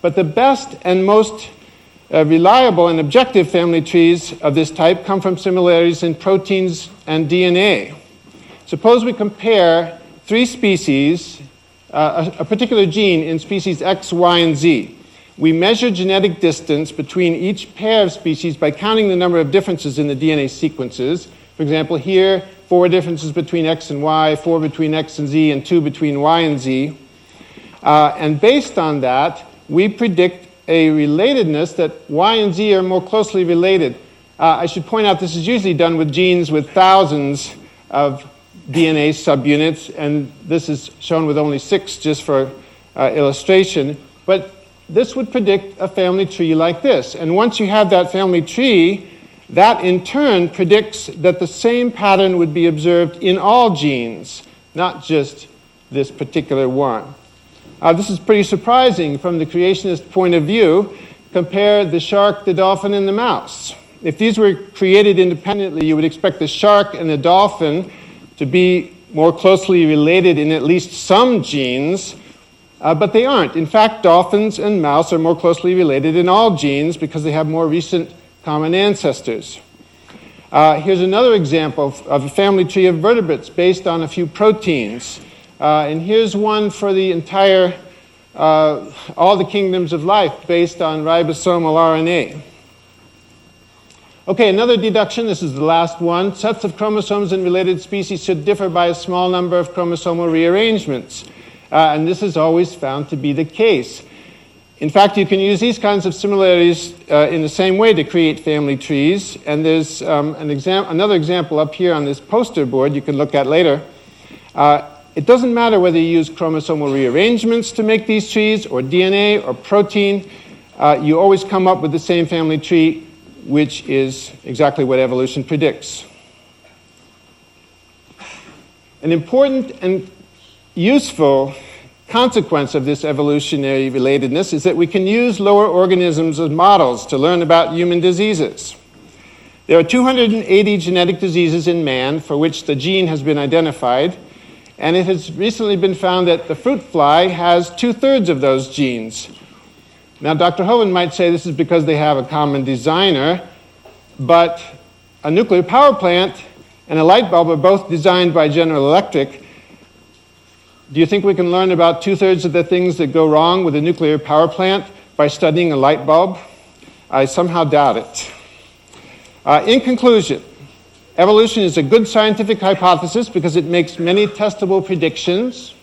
But the best and most reliable and objective family trees of this type come from similarities in proteins and DNA. Suppose we compare three species, a particular gene in species X, Y, and Z. We measure genetic distance between each pair of species by counting the number of differences in the DNA sequences. For example, here, 4 differences between X and Y, 4 between X and Z, and 2 between Y and Z. And based on that, we predict a relatedness that Y and Z are more closely related. I should point out this is usually done with genes with thousands of DNA subunits, and this is shown with only 6 just for illustration. But this would predict a family tree like this. And once you have that family tree, that in turn predicts that the same pattern would be observed in all genes, not just this particular one. This is pretty surprising from the creationist point of view. Compare the shark, the dolphin, and the mouse. If these were created independently, you would expect the shark and the dolphin to be more closely related in at least some genes, but they aren't. In fact, dolphins and mouse are more closely related in all genes because they have more recent common ancestors. Here's another example of a family tree of vertebrates based on a few proteins. And here's one for the entire, all the kingdoms of life based on ribosomal RNA. Okay, another deduction, this is the last one. Sets of chromosomes in related species should differ by a small number of chromosomal rearrangements. And this is always found to be the case. In fact, you can use these kinds of similarities in the same way to create family trees. And there's another example up here on this poster board you can look at later. It doesn't matter whether you use chromosomal rearrangements to make these trees, or DNA, or protein. You always come up with the same family tree, which is exactly what evolution predicts. An important and useful consequence of this evolutionary relatedness is that we can use lower organisms as models to learn about human diseases. There are 280 genetic diseases in man for which the gene has been identified, and it has recently been found that the fruit fly has 2/3 of those genes. Now, Dr. Hovind might say this is because they have a common designer, but a nuclear power plant and a light bulb are both designed by General Electric. Do you think we can learn about 2/3 of the things that go wrong with a nuclear power plant by studying a light bulb? I somehow doubt it. In conclusion, evolution is a good scientific hypothesis because it makes many testable predictions.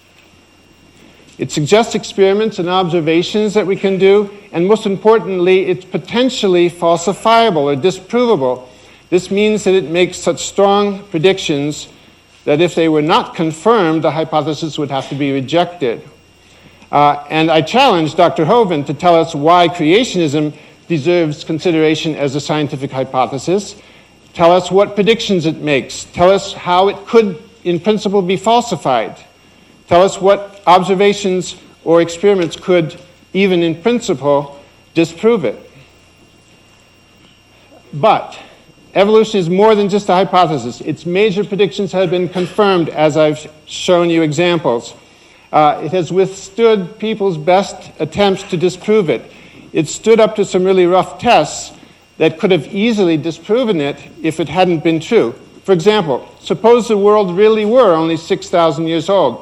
It suggests experiments and observations that we can do, and most importantly, it's potentially falsifiable or disprovable. This means that it makes such strong predictions that if they were not confirmed, the hypothesis would have to be rejected. And I challenge Dr. Hovind to tell us why creationism deserves consideration as a scientific hypothesis. Tell us what predictions it makes. Tell us how it could, in principle, be falsified. Tell us what observations or experiments could, even in principle, disprove it. But evolution is more than just a hypothesis. Its major predictions have been confirmed, as I've shown you examples. It has withstood people's best attempts to disprove it. It stood up to some really rough tests that could have easily disproven it if it hadn't been true. For example, suppose the world really were only 6,000 years old,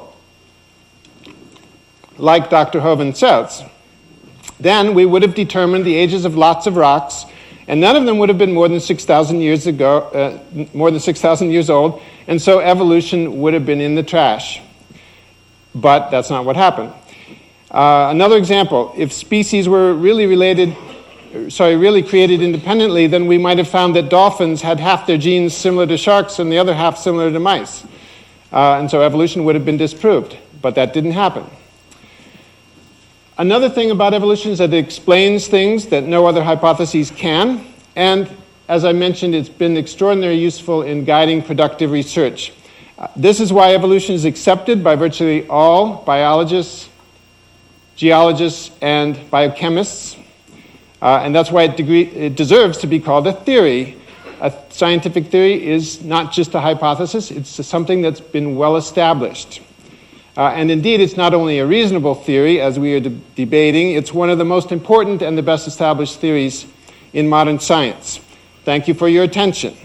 like Dr. Hovind says. Then we would have determined the ages of lots of rocks, and none of them would have been more than 6,000 years ago, more than 6,000 years old, and so evolution would have been in the trash. But that's not what happened. Another example, if species were really created independently, then we might have found that dolphins had half their genes similar to sharks and the other half similar to mice. And so evolution would have been disproved, but that didn't happen. Another thing about evolution is that it explains things that no other hypotheses can, and as I mentioned, it's been extraordinarily useful in guiding productive research. This is why evolution is accepted by virtually all biologists, geologists, and biochemists, and that's why it deserves to be called a theory. A scientific theory is not just a hypothesis, it's something that's been well established. And indeed, it's not only a reasonable theory, as we are debating, it's one of the most important and the best established theories in modern science. Thank you for your attention.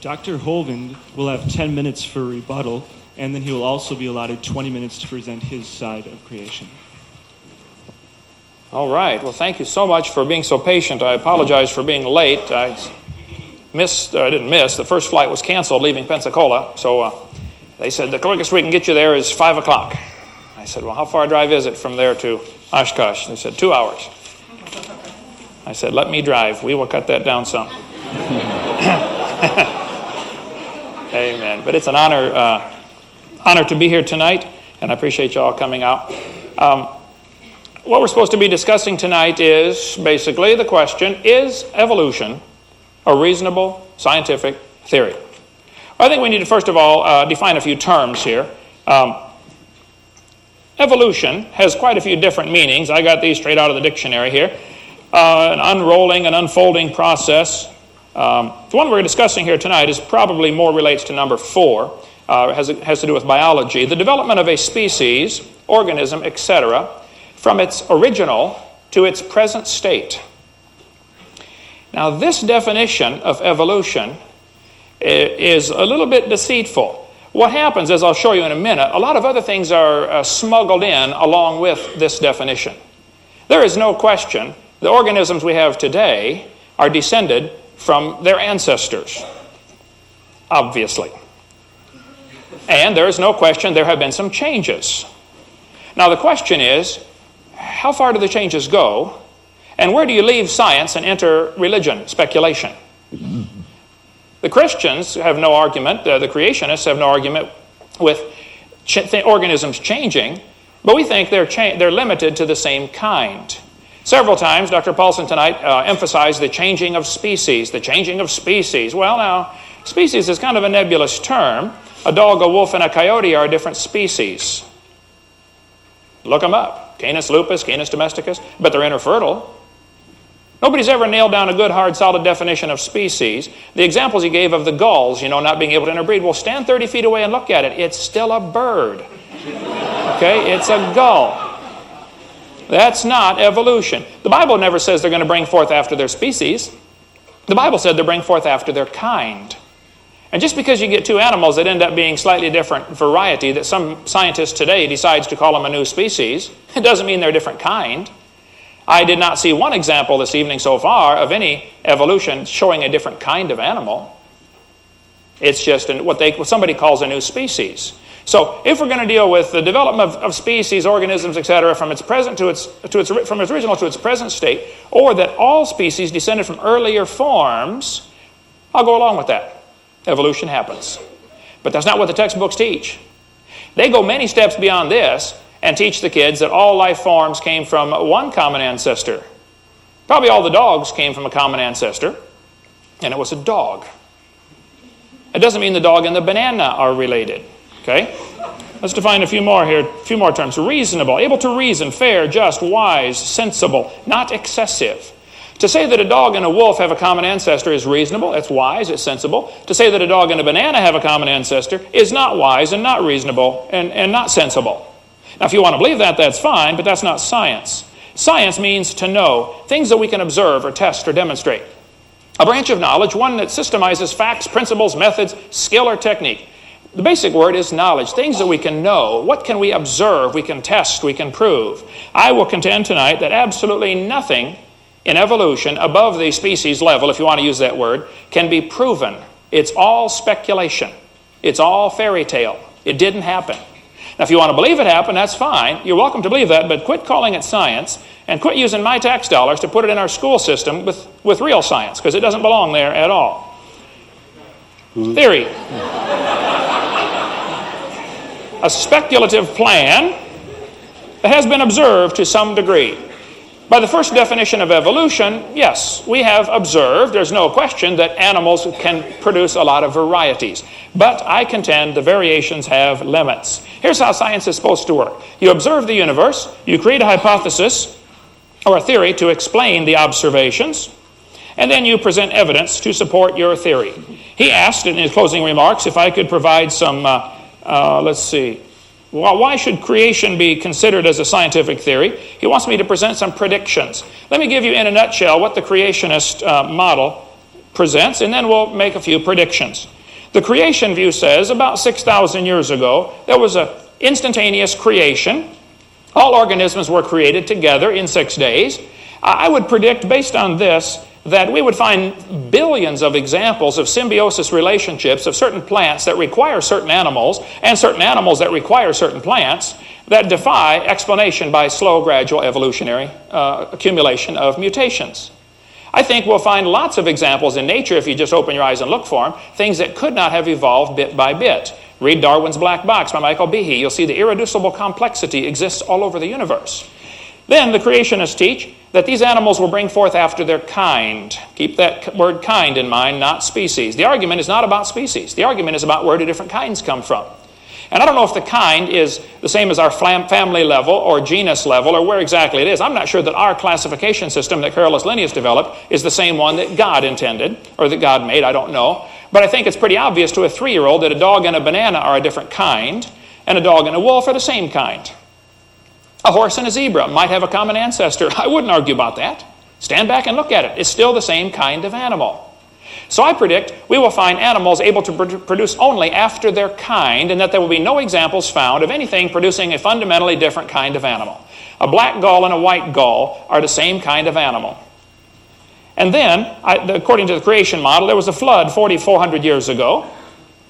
Dr. Hovind will have 10 minutes for rebuttal, and then he will also be allotted 20 minutes to present his side of creation. All right. Well, thank you so much for being so patient. I apologize for being late. I didn't miss. The first flight was canceled leaving Pensacola, so they said the quickest we can get you there is 5 o'clock. I said, well, how far a drive is it from there to Oshkosh? They said, 2 hours. I said, let me drive. We will cut that down some. Amen. But it's an honor to be here tonight, and I appreciate you all coming out. What we're supposed to be discussing tonight is basically the question, is evolution a reasonable scientific theory? I think we need to first of all define a few terms here. Evolution has quite a few different meanings. I got these straight out of the dictionary here. An unrolling and unfolding process. The one we're discussing here tonight is probably more relates to number 4. It has to do with biology. The development of a species, organism, etc., from its original to its present state. Now, this definition of evolution is a little bit deceitful. What happens, as I'll show you in a minute, a lot of other things are smuggled in along with this definition. There is no question the organisms we have today are descended from their ancestors, obviously. And there is no question there have been some changes. Now the question is, how far do the changes go? And where do you leave science and enter religion, speculation? The Christians have no argument, the creationists have no argument with organisms changing, but we think they're limited to the same kind. Several times, Dr. Paulson tonight emphasized the changing of species, the changing of species. Well, now, species is kind of a nebulous term. A dog, a wolf, and a coyote are different species. Look them up. Canis lupus, Canis domesticus, but they're interfertile. Nobody's ever nailed down a good, hard, solid definition of species. The examples he gave of the gulls, not being able to interbreed, well, stand 30 feet away and look at it. It's still a bird. Okay, it's a gull. That's not evolution. The Bible never says they're going to bring forth after their species. The Bible said they bring forth after their kind. And just because you get two animals that end up being slightly different variety, that some scientist today decides to call them a new species, it doesn't mean they're a different kind. I did not see one example this evening so far of any evolution showing a different kind of animal. It's just what somebody calls a new species. So if we're going to deal with the development of species, organisms, etc., from its original to its present state, or that all species descended from earlier forms, I'll go along with that. Evolution happens. But that's not what the textbooks teach. They go many steps beyond this and teach the kids that all life forms came from one common ancestor. Probably all the dogs came from a common ancestor, and it was a dog. It doesn't mean the dog and the banana are related. Okay? Let's define a few more here, a few more terms. Reasonable, able to reason, fair, just, wise, sensible, not excessive. To say that a dog and a wolf have a common ancestor is reasonable, it's wise, it's sensible. To say that a dog and a banana have a common ancestor is not wise and not reasonable and not sensible. Now, if you want to believe that, that's fine, but that's not science. Science means to know, things that we can observe or test or demonstrate. A branch of knowledge, one that systemizes facts, principles, methods, skill, or technique. The basic word is knowledge, things that we can know. What can we observe, we can test, we can prove? I will contend tonight that absolutely nothing in evolution above the species level, if you want to use that word, can be proven. It's all speculation. It's all fairy tale. It didn't happen. Now, if you want to believe it happened, that's fine. You're welcome to believe that, but quit calling it science and quit using my tax dollars to put it in our school system with real science, because it doesn't belong there at all. Theory. A speculative plan that has been observed to some degree. By the first definition of evolution, yes, we have observed, there's no question, that animals can produce a lot of varieties. But I contend the variations have limits. Here's how science is supposed to work. You observe the universe, you create a hypothesis or a theory to explain the observations, and then you present evidence to support your theory. He asked in his closing remarks if I could provide some, why should creation be considered as a scientific theory? He wants me to present some predictions. Let me give you in a nutshell what the creationist model presents, and then we'll make a few predictions. The creation view says about 6,000 years ago, there was an instantaneous creation. All organisms were created together in 6 days. I would predict, based on this, that we would find billions of examples of symbiosis relationships of certain plants that require certain animals and certain animals that require certain plants that defy explanation by slow, gradual evolutionary accumulation of mutations. I think we'll find lots of examples in nature, if you just open your eyes and look for them, things that could not have evolved bit by bit. Read Darwin's Black Box by Michael Behe. You'll see the irreducible complexity exists all over the universe. Then the creationists teach that these animals will bring forth after their kind. Keep that word kind in mind, not species. The argument is not about species. The argument is about where do different kinds come from. And I don't know if the kind is the same as our family level or genus level or where exactly it is. I'm not sure that our classification system that Carolus Linnaeus developed is the same one that God intended or that God made. I don't know. But I think it's pretty obvious to a 3-year-old that a dog and a banana are a different kind and a dog and a wolf are the same kind. A horse and a zebra might have a common ancestor. I wouldn't argue about that. Stand back and look at it. It's still the same kind of animal. So I predict we will find animals able to produce only after their kind, and that there will be no examples found of anything producing a fundamentally different kind of animal. A black gull and a white gull are the same kind of animal. And then, according to the creation model, there was a flood 4,400 years ago.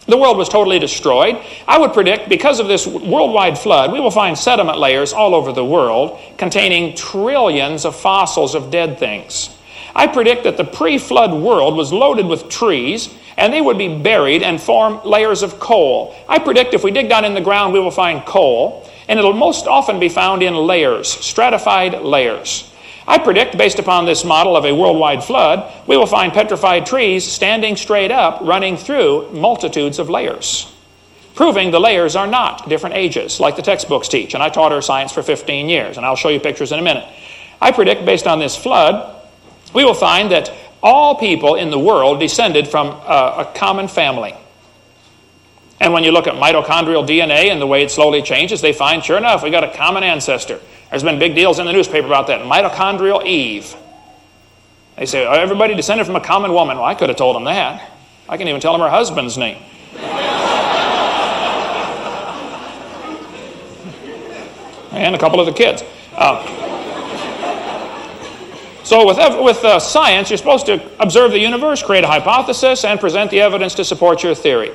The world was totally destroyed. I would predict, because of this worldwide flood, we will find sediment layers all over the world containing trillions of fossils of dead things. I predict that the pre-flood world was loaded with trees, and they would be buried and form layers of coal. I predict if we dig down in the ground, we will find coal, and it'll most often be found in layers, stratified layers. I predict, based upon this model of a worldwide flood, we will find petrified trees standing straight up, running through multitudes of layers, proving the layers are not different ages, like the textbooks teach. And I taught earth science for 15 years, and I'll show you pictures in a minute. I predict, based on this flood, we will find that all people in the world descended from a common family. And when you look at mitochondrial DNA and the way it slowly changes, they find, sure enough, we got a common ancestor. There's been big deals in the newspaper about that. Mitochondrial Eve. They say, oh, everybody descended from a common woman. Well, I could have told them that. I can even tell them her husband's name. And a couple of the kids. So with science, you're supposed to observe the universe, create a hypothesis, and present the evidence to support your theory.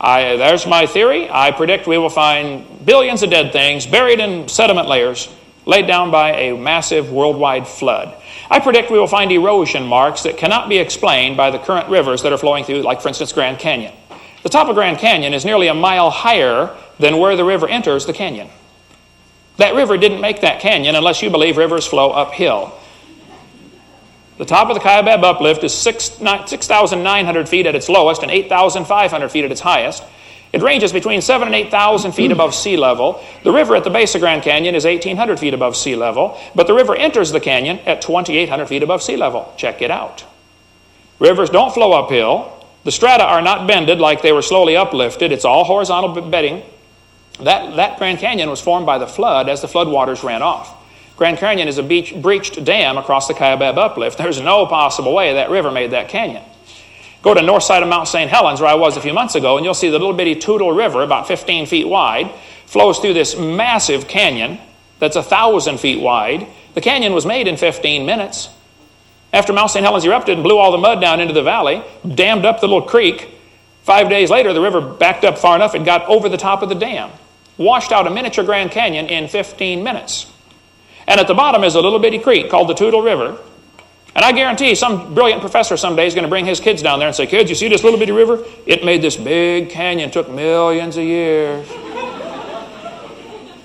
There's my theory. I predict we will find billions of dead things buried in sediment layers laid down by a massive worldwide flood. I predict we will find erosion marks that cannot be explained by the current rivers that are flowing through, like, for instance, Grand Canyon. The top of Grand Canyon is nearly a mile higher than where the river enters the canyon. That river didn't make that canyon unless you believe rivers flow uphill. The top of the Kaibab uplift is 6,900 feet at its lowest and 8,500 feet at its highest. It ranges between 7,000 and 8,000 feet above sea level. The river at the base of Grand Canyon is 1,800 feet above sea level, but the river enters the canyon at 2,800 feet above sea level. Check it out. Rivers don't flow uphill. The strata are not bended like they were slowly uplifted. It's all horizontal bedding. That Grand Canyon was formed by the flood as the flood waters ran off. Grand Canyon is a breached dam across the Kaibab uplift. There's no possible way that river made that canyon. Go to the north side of Mount St. Helens, where I was a few months ago, and you'll see the little bitty Toutle River, about 15 feet wide, flows through this massive canyon that's 1,000 feet wide. The canyon was made in 15 minutes. After Mount St. Helens erupted and blew all the mud down into the valley, dammed up the little creek, 5 days later, the river backed up far enough it got over the top of the dam, washed out a miniature Grand Canyon in 15 minutes. And at the bottom is a little bitty creek called the Toutle River. And I guarantee some brilliant professor someday is going to bring his kids down there and say, kids, you see this little bitty river? It made this big canyon. Took millions of years.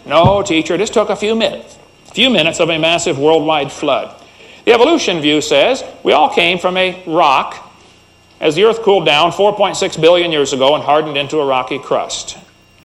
No, teacher, this took a few minutes. few minutes of a massive worldwide flood. The evolution view says we all came from a rock as the Earth cooled down 4.6 billion years ago and hardened into a rocky crust.